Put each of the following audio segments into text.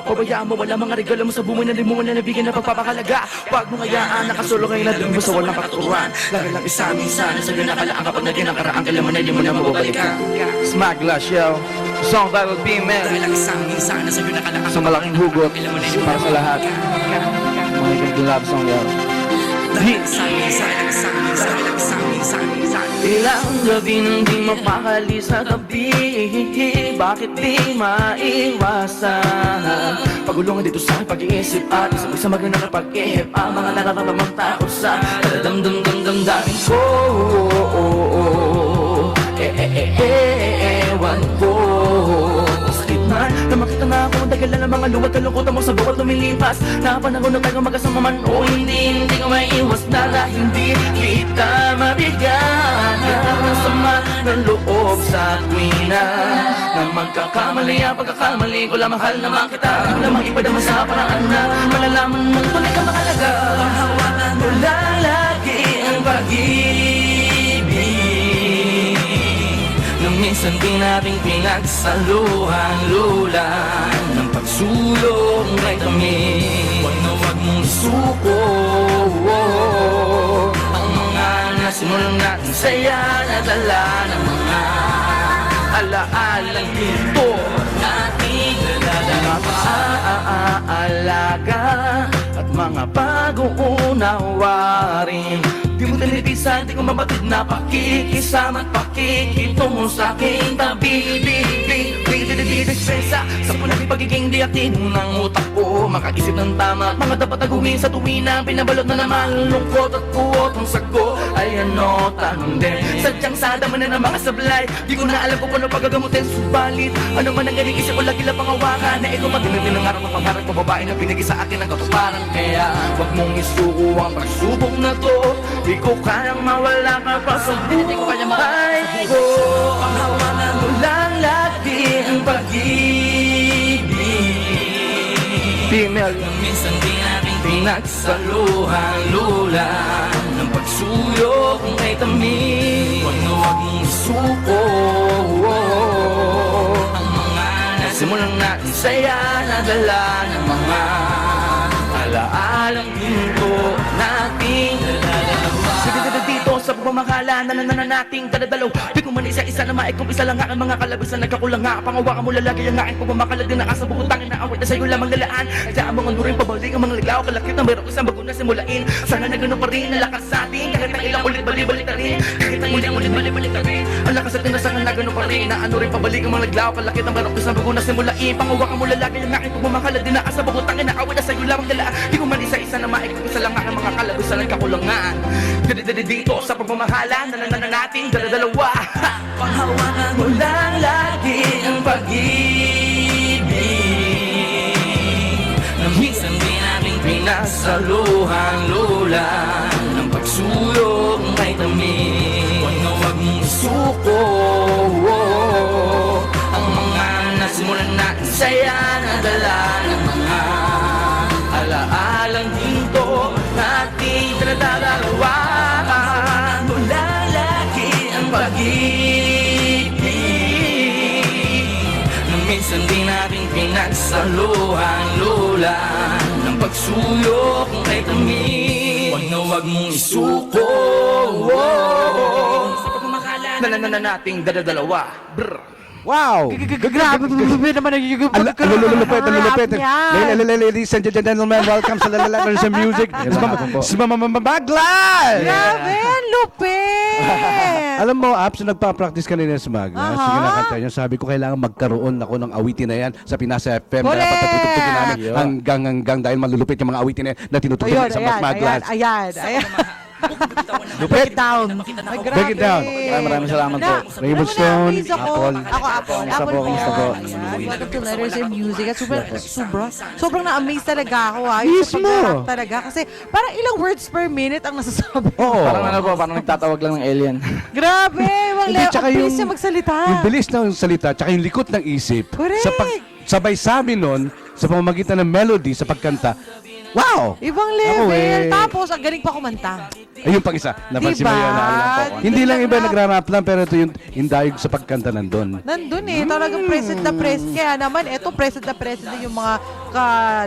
Pabayaan mo, wala mga regalo mo sa bumoy na di mo wala nabigyan na pagpapakalaga. Pag mo ngayaan, nakasolo ngayon na dun mo sa walang katuruan. Lagi lang isa minsan, sa'yo nakalaan kapag naging nakaraan, kailan mo na di mo na mababalikan. Smaglash, yo. Song title Female. Dahil lang isa minsan, sa'yo nakalaan Sa malaking hugot para sa lahat. Mga love song, yo. Ilang gabi nang di mapakali sa gabi, bakit di maiwasan? Pagulungan dito sa aking pag-iisip at isang isa maganda na pag-ihip ang mga nararamang tao sa damdamdamdamin ko. Ewan ko. Sakit na makita na ako ang dagalan ng mga luwat kalungkutan mo sa bawat lumilipas. Napanahon na tayo magkasama man o hindi ko maiiwas na hindi kita mabigyan ng sama ng loob sa tuwina na magkakamali ang pagkakamali ko lang mahal naman kita. Lamang ipadama sa paraan na malalaman mo tunay ka mahalaga. Hawakan mo lang lagi ang pag-ibig na minsan di nating pinagsaluhan lulan ng pagsulong kay kami. Huwag na huwag mong isuko ang mga nasimulang natin saya na dala ng mga alaalang dito nating nagpapaalaga at mga pag-uunawa rin. Di mo tinitisan, di ko mabatid na pakikisama at pakikitungo sa aking tabi. Dispensa sa punang pagiging diatin ng utak ko, makaisip ng tama at mga dapat agawin sa tuwina. Pinabalot na naman lungkot at kuwot ang sago ay ano, tanong din. Sadyang sadama na ng mga sablay, di ko na alam kung paano pagagamutin. Subalit, ano man ang galing isip ko lagi lang pangawakan na ikaw matinatin ng araw na pangarap ko babae na binigay sa akin ng katuparan. Kaya wag mong isuko ang pagsubok na to, di ko kayang mawala ka pa sa buhay ko. Panghawakan mo lang lagi ang pag-ibig Female. na minsan di natin pinagsaluhan lulan ng pagsuyo kung kay tamis. Huwag na huwag mong isuko ang mga nasimulang natin saya na dala ng mga alaalang ginto nating dala-dalawa. Sige dito sa pagmamahala na nating dadadalaw. Di ko man isa-isa na maikumpisa lang aking mga kalabis na nagkakulang nga. Pangawakan mo lalaki ang aking pagmamakalad din na asa bukutangin na awit na sa'yo lamang lalaan. Kaya mga nuring pabalik ang mga liglaw kalakit na mayroon isang bago na simulain. Sana na gano'n pa rin ang lakas sa atin kahit ang ilang ulit balik na rin. Kahit ang ilang ulit balik na rin. Ang lakas at tinasang na gano'n pa rin na ano rin pabalik ang mga liglaw kalakit na mayroon isang bago na simulain. Pangawakan mo lalaki ang aking pagmamakalad din na asa bukutangin na awit na sa'yo lamang lalaan. Di ko man isa-isa na maikumpisa lang aking mga kalabis na nagkakulangan. Dito sa pagmamahala na nating dala-dalawa. Panghawakan mo lang lagi ang pag-ibig na minsan di nating pinasaluhan lulan ng pagsulong kay tamis. Huwag na huwag mong isuko ang mga nasimulan natin saya na dala ng mga alaalang dito nating dala-dalawa. Pag-ibig na minsan di natin pinagsaluhan lulan ng pagsuyo kung kay tamis. Huwag na huwag mong isuko sa pagmamahala na nating dala-dalawa. Wow! Grabe naman nagiging Lulupet. Ladies and gentlemen, welcome sa Lalala sa Music. Smaglash! Grabe, lupit! Alam mo, Apps, nagpa-practice kanina sa Smaglash. Sige na kanta niya. Sabi ko, kailangan magkaroon ako ng awitin na yan sa Pinasa FM. Correct! Dapat natutugtugin namin hanggang dahil malulupit yung mga awitin na yan na tinutugtugin sa Smaglash. Ayan. Lupit! Break it down. Ay, grabe. Break it down. Maraming salamat po. Rainbow Stone, Apple. Apple. Ako, Kamusta po? Ayan. Welcome to Letters and Music. At sobrang na-amaze talaga ako. Mismo. Yung talaga. Kasi parang ilang words per minute ang nasasabi. Oo. Parang ano po, parang nagtatawag lang ng alien. Grabe. Hindi, tsaka Ang bilis yung- niya magsalita. Yung bilis ng salita, tsaka yung likot ng isip. Correct. Sabay sabi nun, sa pamamagitan ng melody, sa pagkanta, wow! Ibang Ako level. eh. Tapos, ang galing pa kumanta. Ayun pang isa. Napansin mo Diba? yun. Hindi lang iba nagra-rap lang, pero ito yung indayog sa pagkanta nandun. Nandun eh, talagang present na present. Kaya naman, eto present na present din yung mga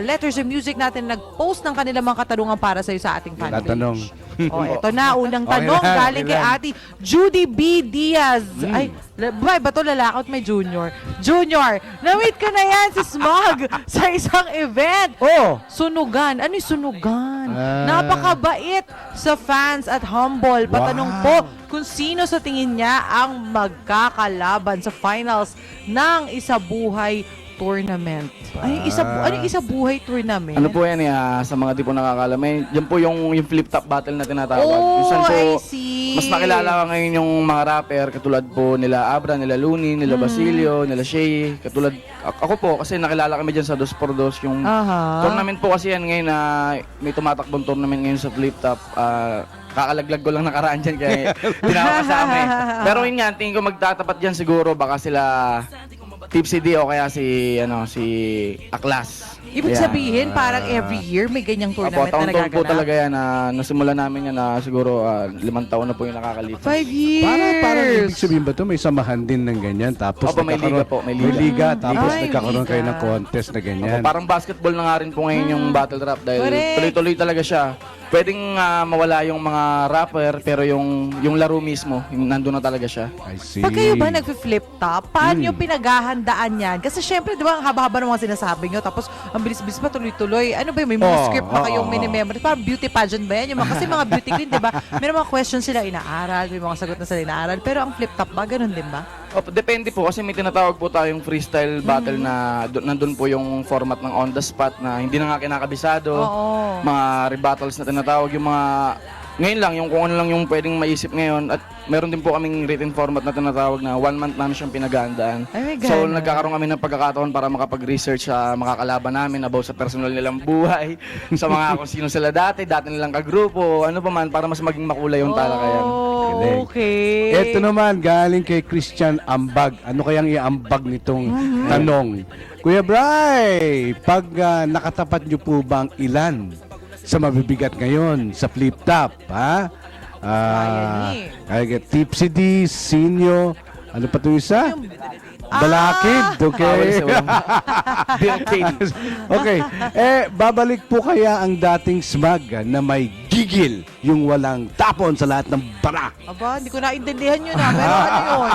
letters of music natin nag-post ng kanilang mga katanungan para sa'yo sa ating fanpage. Tatanong. Eto na, unang Okay tanong lang, galing okay kay lang. Ate Judy B. Diaz. Ay, ba to lalaki at may junior? Junior, na-meet ko na yan si Smug sa isang event. Oh! Sunugan. Ano yung sunugan? Ah. Napakabait sa fans at humble. Patanong Wow. po kung sino sa tingin niya ang magkakalaban sa finals ng Isabuhay Tournament. Ay, ano yung Isabuhay Tournament? Ano po yan sa mga di po nakakalam. Yan po yung flip-top battle na tinatawag. Oh, Kung saan po, I see. mas nakilala ka ngayon yung mga rapper, katulad po nila Abra, nila Looney, nila Basilio, nila Shay. Katulad, ako po, kasi nakilala kami dyan sa 2x2. Yung Aha. tournament po kasi yan ngayon na may tumatakbong tournament ngayon sa flip-top. Kakalaglag ko lang nakaraan dyan kaya tinawag kasama eh. Pero yun nga, tingin ko magtatapat dyan siguro baka sila Tipsy D o kaya si Aklas. Ibig Ayan. sabihin, parang every year may ganyang Apo, tournament na taon-taon po nagaganap. talaga yan na nasimulan namin yan na siguro 5 taon na po yung nakakalipas. 5 years! Parang ibig sabihin ba ito may samahan din ng ganyan tapos Opo, may liga po, may liga. tapos Ay, nagkakaroon kayo liga. ng contest na Opo, ganyan. parang basketball na nga rin po ngayon yung battle rap dahil Correct. tuloy-tuloy talaga siya. Pwedeng mawala yung mga rapper pero yung laro mismo, yung nandun na talaga siya. I see. Pag kayo ba nag-flip top, paano nyo pinaghahandaan yan? Kasi syempre, di ba, ang haba-haba ng mga sinasabi nyo, tapos ang bilis-bilis pa, tuloy-tuloy. Ano ba yun? May mga Oo, script pa kayong oo. mini-memory. Parang beauty pageant ba yan? Yung mga, kasi mga beauty queen, di ba? May mga questions sila inaaral, may mga sagot na sila inaaral. Pero ang flip top ba, ganun din ba? Opo, depende po kasi may tinatawag po tayong freestyle battle na nandun po yung format ng on the spot na hindi na nga kinakabisado. Oo. Mga rebuttals na tinatawag, yung mga ngayon lang, yung kung ano lang yung pwedeng maisip ngayon. At meron din po kaming written format na tinatawag na 1 month namin siyang pinaghandaan. Ay, may So gana. nagkakaroon kami ng pagkakataon para makapag-research sa makakalaban namin about sa personal nilang buhay, sa mga kung sino sila dati nilang kagrupo, ano pa man, para mas maging makulay yung talakayan. Galing. Okay. Ito naman, galing kay Christian Ambag. Ano kayang iambag nitong tanong? Kuya Bray, pag nakatapat niyo po ba ang ilan sa mabibigat ngayon sa flip top, ha? Kaya Tipsy D, Sinyo, ano pa ito isa? Balakid, okay? Bill Gates. Okay, babalik po kaya ang dating smug na may gigil, yung walang tapon sa lahat ng bara. Aba, hindi ko naintindihan yun ah. Pero ano yun?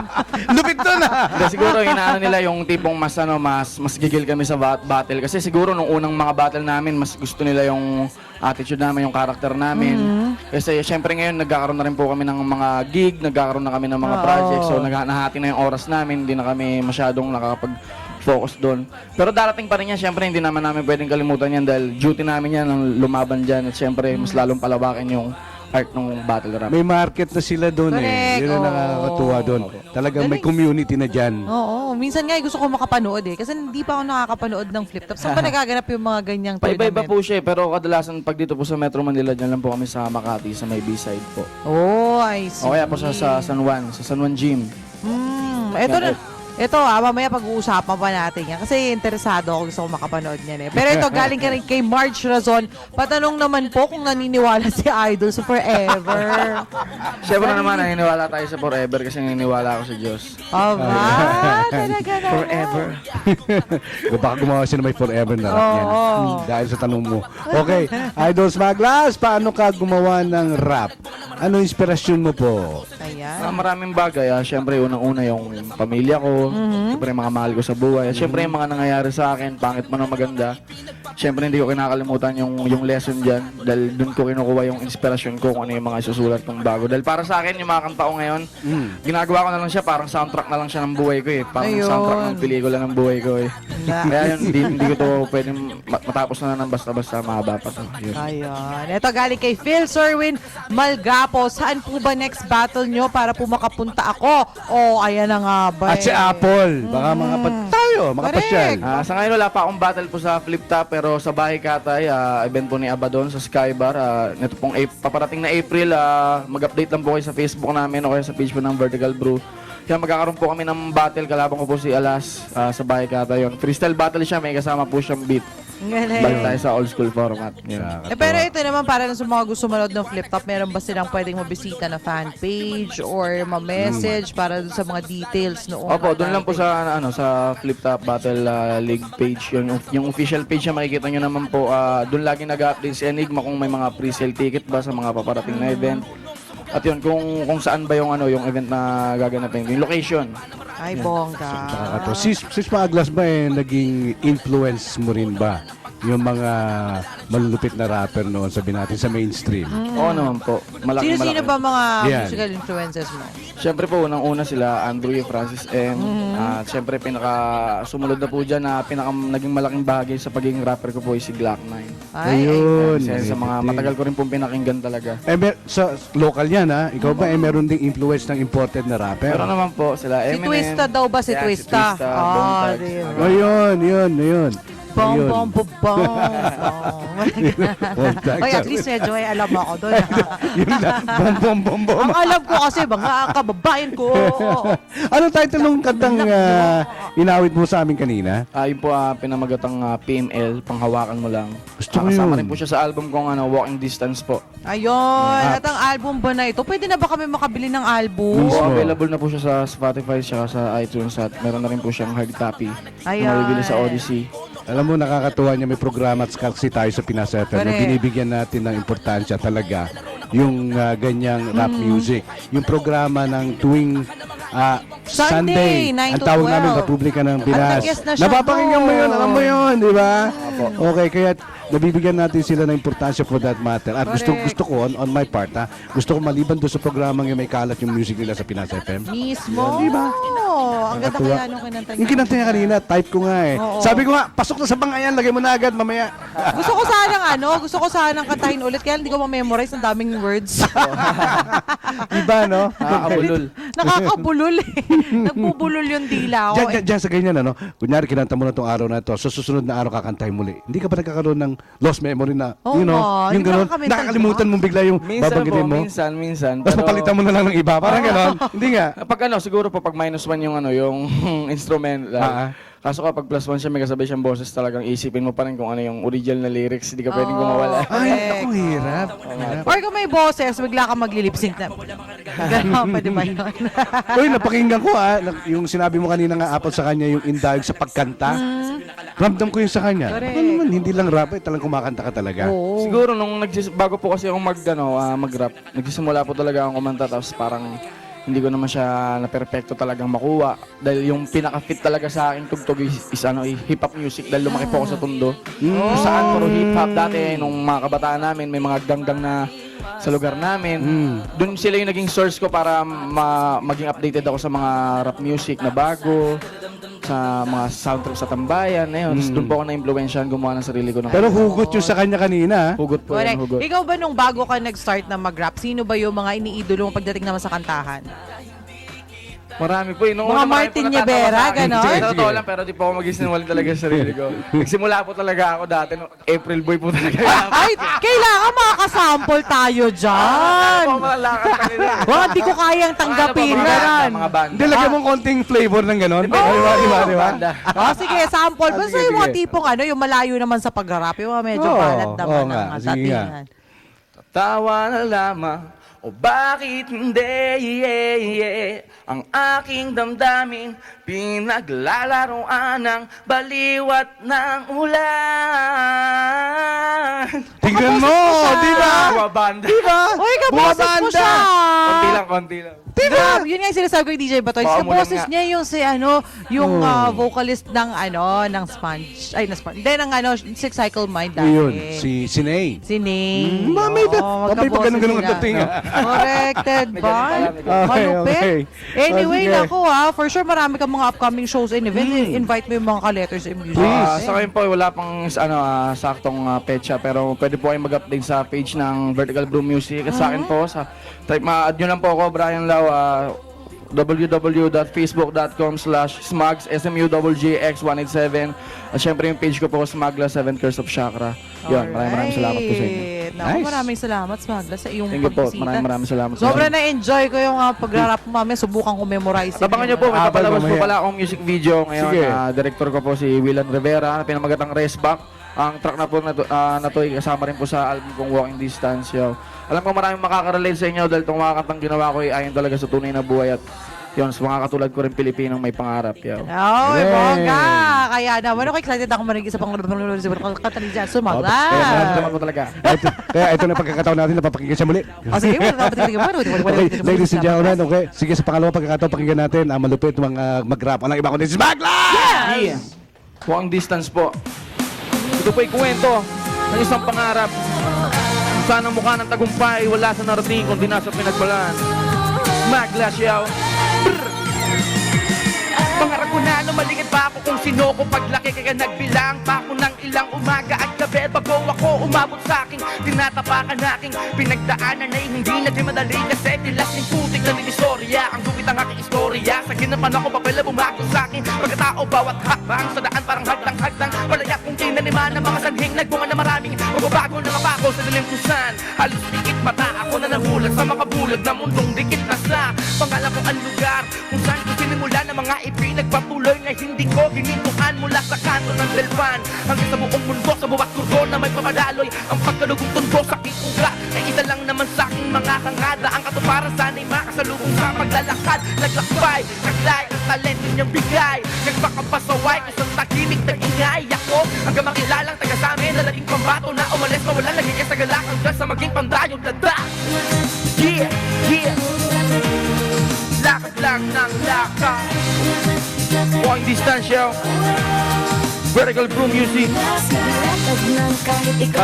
Lupit to na! Hindi, siguro inaano nila yung tipong mas gigil kami sa battle kasi siguro nung unang mga battle namin mas gusto nila yung attitude namin, yung character namin. Kasi syempre ngayon nagkakaroon na rin po kami ng mga gig, nagkakaroon na kami ng mga projects, so nahati na yung oras namin, hindi na kami masyadong nakakapag-focus doon. Pero darating pa rin yan, syempre hindi naman namin pwedeng kalimutan yan dahil duty namin yan ang lumaban dyan at syempre mas lalong palawakin yung art ng battle rap. May market na sila doon Correct, Yun ang oo. nakakatuwa doon. Talagang may Galing. community na dyan. Oo, minsan nga gusto ko makapanood eh. Kasi hindi pa ako nakakapanood ng flip top. Saan ba nagaganap yung mga ganyang Paiba-iba tournament? po siya pero kadalasan pag dito po sa Metro Manila, dyan lang po kami sa Makati, sa may B-side po. Oh, I see. O kaya po sa San Juan, sa San Juan Gym. Ito na. Ito mamaya pag-uusapan pa natin yan. Kasi interesado ako, gusto ko makapanood niyan eh. Pero ito, galing ka rin kay Marge Razon. Patanong naman po kung naniniwala si Idol sa Forever. Siyempre naman, naniniwala tayo sa forever kasi naniniwala ako sa Diyos. Aba, talaga naman. Forever. Baka gumawa siya na may forever na rap yan. Oo. Dahil sa tanong mo. Okay, Idol Smaglas, paano ka gumawa ng rap? Ano inspirasyon mo po? Ayan. Maraming bagay. Siyempre, unang-una yung pamilya ko. Siyempre, yung mga mahal ko sa buhay. At siyempre, yung mga nangyayari sa akin, pangit man o maganda. Siyempre, hindi ko kinakalimutan yung lesson dyan. Dahil dun ko kinukuha yung inspirasyon ko kung ano yung mga isusulat kong bago. Dahil para sa akin, yung mga kanta ko ngayon, ginagawa ko na lang siya, parang soundtrack na lang siya ng buhay ko eh. Parang Ayun. soundtrack ng pelikula ng buhay ko eh. Kaya yun, hindi ko to pwedeng matapos na ng basta-basta mahaba pa to. Yun. Ayan. Ito galing kay Phil Serwin Malgapo. Saan po ba next battle nyo para po makapunta ako? Oh, ayan na nga ba At si Apple, baka tayo, makapasyal. Correct. Sa ngayon wala pa akong battle po sa Flip Top pero sa Bahay Katay, event po ni Abaddon sa Skybar. Nito pong paparating na April, mag-update lang po kayo sa Facebook namin o kaya sa page po ng Vertical Brew. Kaya magkakaroon po kami ng battle, kalabang ko po si Alas sa Bahay Katay. Yun. Freestyle battle siya, may kasama po siyang beat. Galing. Balik tayo sa old school format. Yun. Pero ito naman, para sa mga gusto manood ng Flip Top, meron ba silang pwedeng mabisita na fan page or ma-message para dun sa mga details noon? Opo, doon lang po sa sa Flip Top Battle League page, yung official page na makikita nyo naman po. Doon lagi nag-update si Enigma kung may mga pre-sale ticket ba sa mga paparating na event. At yun, kung saan ba yung yung event na gaganapin, yung location. Ay, bongga. Nakakatawa. Sis Maaglas ba naging influence mo rin ba yung mga malulupit na rapper noon, sabi natin, sa mainstream? Oo naman po. Malaki. Sino-sino ba mga Yan. musical influences mo? Siyempre po, unang-una sila, Andrew E. Francis M. At siyempre, sumunod na po dyan na naging malaking bahagi sa pagiging rapper ko po is si Glock 9. Ayun. Kasi sa mga matagal ko rin pong pinakinggan talaga. Sa local yan, ha? Ikaw ba meron ding influence ng imported na rapper? Pero naman po, sila Si Eminem. Twista daw ba? Si Yan, Twista. Bone Thugs. di ba? Ayun, yun. Bom, Ayun. bom, bom, bom. Oy, at least medyo ay alam ako doon. Yun na. Bom. Ang alam ko kasi, mga kababayan ko. Anong title ng kantang inawit mo sa amin kanina? Yun po, pinamagatang PML, panghawakan mo lang. Gusto ko Kasama yun. rin po siya sa album kong Walking Distance po. Ayun, at ang album ba na ito? Pwede na ba kami makabili ng album? Mismo. Available na po siya sa Spotify at sa iTunes at meron na rin po siyang hard copy Ayan. na mabibili sa Odyssey. Alam mo, nakakatuwa niya, may programa at kasi tayo sa Pinas FM na Correct. binibigyan natin ng importansya talaga yung ganyang rap music. Yung programa ng tuwing Sunday, 9 ang to tawag 12. namin Republika ng Pinas. nag-guest na siya Napapakinggan mo yun, doon. alam mo yun, di ba? Okay, kaya nabibigyan natin sila ng importansya for that matter. At Correct. gusto ko, on my part, gusto ko maliban doon sa programang yung may kalat yung music nila sa Pinas FM. Mismo. Diba? Ang ganda Nakakatuwa. kaya nung kinanta Yung kinanta niya kanina, type ko nga eh. Oo. Sabi ko nga, pasok na sa bangayan, lagay mo na agad mamaya. Gusto ko sanang kantahin ulit, kaya hindi ko ma-memorize ang daming words. Iba, no? Nakakabulol. Nakakabulol eh. Nagbubulol yung dila ko. Diyan sa ganyan, ano? Kunyari, kinanta mo na itong araw na ito. Sa susunod na araw, kakantahin muli. Hindi ka ba nagkakaroon ng lost memory na, Oo nga, yung hindi gano'n, nakakamental nakakalimutan mo bigla yung Minsan po, babanggitin mo. minsan. Tapos papalitan mo na lang ng iba. Parang gano'n. Hindi nga. Pag siguro po pag -1 yung yung instrument. Kaso kapag +1 siya, may kasabay siyang boses, talagang isipin mo pa rin kung ano yung original na lyrics, hindi ka pwedeng gumawala. Ay, ako hirap. Or kung may boses, bigla ka magli-lip-sync na. Gano'n, pwede ba yun? Uy, napakinggan ko yung sinabi mo kanina nga Apple sa kanya, yung indayog sa pagkanta. Ramdam ko yun sa kanya. Correct. Ano naman, hindi lang rap, talagang kumakanta ka talaga. Oo. Siguro bago po kasi ako mag-rap, nagsisimula po talaga akong kumanta, tapos parang hindi ko naman siya na perfecto talagang makuha dahil yung pinaka-fit talaga sa akin tugtog is hip-hop music dahil lumaki po ako sa Tondo. Kung saan puro hip-hop dati nung mga kabataan namin, may mga ganggang na sa lugar namin. Doon sila yung naging source ko para maging updated ako sa mga rap music na bago, sa mga soundtrack sa tambayan. Ayun, doon po ako na-impluwensyahan gumawa ng sarili ko. Pero hugot yung sa kanya kanina. hugot po Correct. yan, hugot. Ikaw ba nung bago ka nag-start na mag-rap, sino ba yung mga iniidolo mo pagdating naman sa kantahan? Marami po. Nung Mga una, marami Martin po natatawa Nievera, sa akin. ganon? Sa totoo lang, pero di po ako mag-isinwal talaga sa sarili ko. Nagsimula po talaga ako dati. April boy po talaga. Ay, kailangan makakasample tayo dyan. Ako malalakas kanila. Wala, di ko kayang tanggapin. Ganon. Mga banda. Hindi, lagyan mong konting flavor ng gano'n. Di ba? Banda. Sige, sample. Basta sige, yung mga sige. tipong yung malayo naman sa pag-rap, yung mga medyo Oo, balat oo naman nga, ng sige nga. datingan. Tawa na lamang o bakit hindi ang aking damdamin pinaglalaroan ng baliwat ng ulan. Tingnan mo, di ba? Mga banda. Di ba? Uy, kaboses mo siya! Konti lang. Diba? Yun nga yung sinasabi ko yung DJ Batoy. Baka Kaboses umulan nga. niya yung yung vocalist ng ng Sponge. Ay, na Sponge. Hindi, ng Six Cycle Mind dati. Yun, si Ney. Si Ney. Mamay Oo, Mamay pa magkaboses ganun-ganun sila. ang dating. Corrected ba? Okay, Malupit. okay. Anyway, Sige. naku for sure marami kang mga upcoming shows and events. Invite mo yung mga ka-letters and music. Please. Sa ngayon po, wala pang saktong petsa, pero pwede po kayong mag-update sa page ng Vertical Brew Music. At sa akin po, ma-add nyo lang po ako, Brian Lau, www.facebook.com/smugs, SMUJX187. At syempre yung page ko po, Smagla 7 Curse of Chakra. Yun, maraming salamat po sa inyo. Naku, Nice. maraming salamat, Smagla, sa iyong Thank you po, pagbisita. maraming salamat po. Sobrang na-enjoy ko yung pagrarap mo, mami. Subukan ko memorize. At abangan nyo po, may papalabas po mamaya. pala akong music video ngayon. Sige. Director ko po si Willan Rivera, pinamagatang Race Back. Ang track na po na to ay kasama rin po sa album kong Walking Distance, yo. Alam ko maraming makaka-relate sa inyo dahil itong mga kantang ginawa ko ay ayon talaga sa tunay na buhay at yun, sa mga katulad ko rin Pilipinong may pangarap, yo. Oh, Yes. bongga! Kaya naman ako excited ako marinig sa kanta ni Janson Kaya Magla. Salamat po talaga. Kaya ito na pagkakataon natin na papakinggan siya muli. O sige, Okay, ladies and gentlemen, okay. Sige, sa pangalawang pagkakataon, pakinggan natin ang malupit mga mag-rap. Ang iba ko din si Magla! Yeah. Walking Distance po. Ito po ay kwento ng isang pangarap. Kung saan ang mukha ng tagumpay, wala sa narating kundi nasa pinagbalaan. Magla siyaw. Pangarap ko na lumalikid pa ako kung sino ko paglaki. Kaya nagbilang pa ako ng ilang umaga at gabi bago ako umabot sa aking tinatapakan aking pinagdaanan ay hindi na di madali kasi tilas yung putik na nilistorya. Ang gupit ang aking istorya sa ginapan ako papela bumago sa akin pagkatao bawat hakbang sa daan parang hagdang palaya kong tinaniman ng mga sanhing nagbunga na maraming magbabago na mapako sa dilim kusan halos pikit mata ako na nahulag sa makabulag na mundong dikit na sa pangalan ko ang lugar kung saan ko sinimula ng mga ipinagpatuloy na hindi ko hinintuan mula sa kanto ng Delpan hanggang sa buong mundo sa buwat kurdo na may papadaloy ang pagkalugong tundo sa aking uga ay isa lang naman sa aking mga kangada ang katuparan sana'y makasalubong sa paglalakad naglakbay, naglay ang talento niyang bigay nagpakapasaway kung sa takinig nag-ingay ako hanggang makilalang taga sa amin na laging pambato na umalis na wala laging sa galak hanggang sa maging pandayong dada yeah, yeah lakad lang ng lakad Walking Distance, yo. Vertical Brew Music.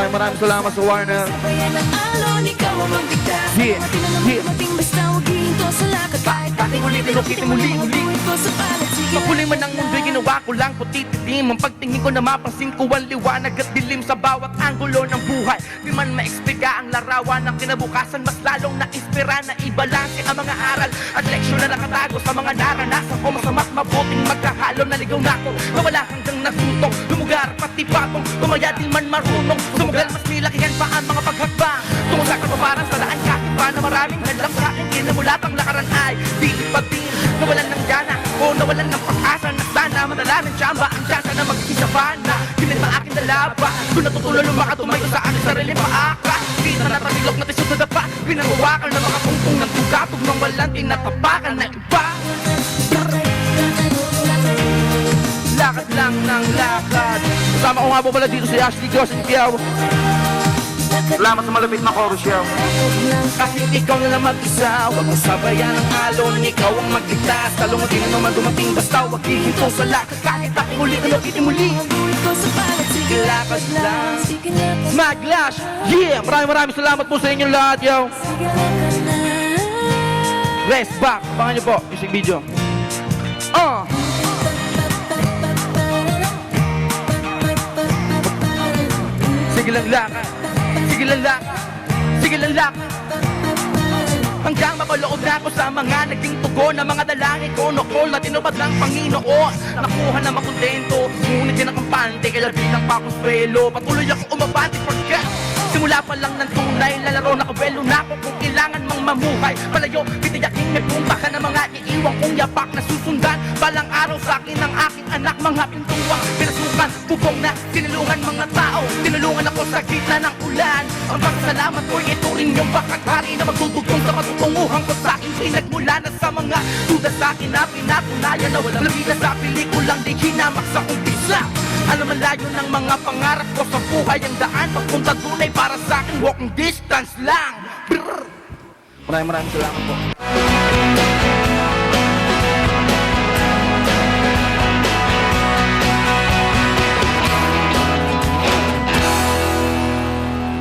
Maraming salamat sa Warner. Yeah, yeah. Pating ulitin, ulitin, ulitin Maghuli man ang mundo'y ginawa ko lang putititim Ang pagtingin ko na mapansin ko ang liwanag at dilim sa bawat anggulo ng buhay Di man maexplika ang larawan ng kinabukasan Mas lalong na-inspira na ibalanse ang mga aral At leksyon na nakatago sa mga naranasan ko Masama't mabuting magkahalo naligaw na ako Na wala hanggang natutok Lumugar pati patong Tumaya di man marunong Sumugal mas nilakihan pa ang mga paghakbang Tungo sa katuparan sa daan kahit pa na maraming Handang sa akin kinamulat ang lakaran ay di patin Nawalan ng gana o nawalan ng pag-asa Na sana madala ng tsamba ang tsansa na mag-isapan Na kinit na aking dalaba Doon natutulo lumakatumay sa aking sarili paaka Kita na tatilok na tisod na dapa Pinanguwakan na mga pungtong ng tugatog Nang walang tinatapakan na iba Lakad lang ng lakad Kasama ko nga po pala dito si Ashley Gosen Kiaw. Salamat sa malapit na chorus, yo. Kahit ikaw na lang mag-isa Huwag mong sabayan ang alon Ikaw ang magligtas Talong at di na naman dumating Basta huwag hihinto sa lakad Kahit aking ulit na ulitin muli Sige lakad lang Maglash! Yeah! Maraming salamat po sa inyong lahat, yo. Rest back. Abangan nyo po. Music video. Sige lang lakad Sige lang lakad Sige lang lakad Hanggang mapaloob na ako sa mga naging tugon na mga dalangin ko Nokol na tinupad ng Panginoon Nakuha na makontento Ngunit din ang kampante Kaya bilang pa akong swelo Patuloy ako umabante Forget Simula pa lang ng tunay Lalaro na kabelo na ako Kung kailangan mang mamuhay Palayo, pitiyaking nagpumpakan ng mga iiwang kong yapak na susundan Balang araw sa akin ng aking anak Mga pintuwang pinasukan Bubong na sinulungan mga tao Tinulungan ako sa gitna ng ulan Ang pagkasalamat ko'y ituring yung bakaghari Na magtutugtong sa matutunguhan ko sa aking pinagmula na sa mga duda sa akin na pinatunayan Na walang labida sa pelikulang di hinamak sa umpisa Alam malayo ng mga pangarap ko sa buhay Ang daan pagpunta tunay para sa akin Walking distance lang Brrr. Maraming salamat po.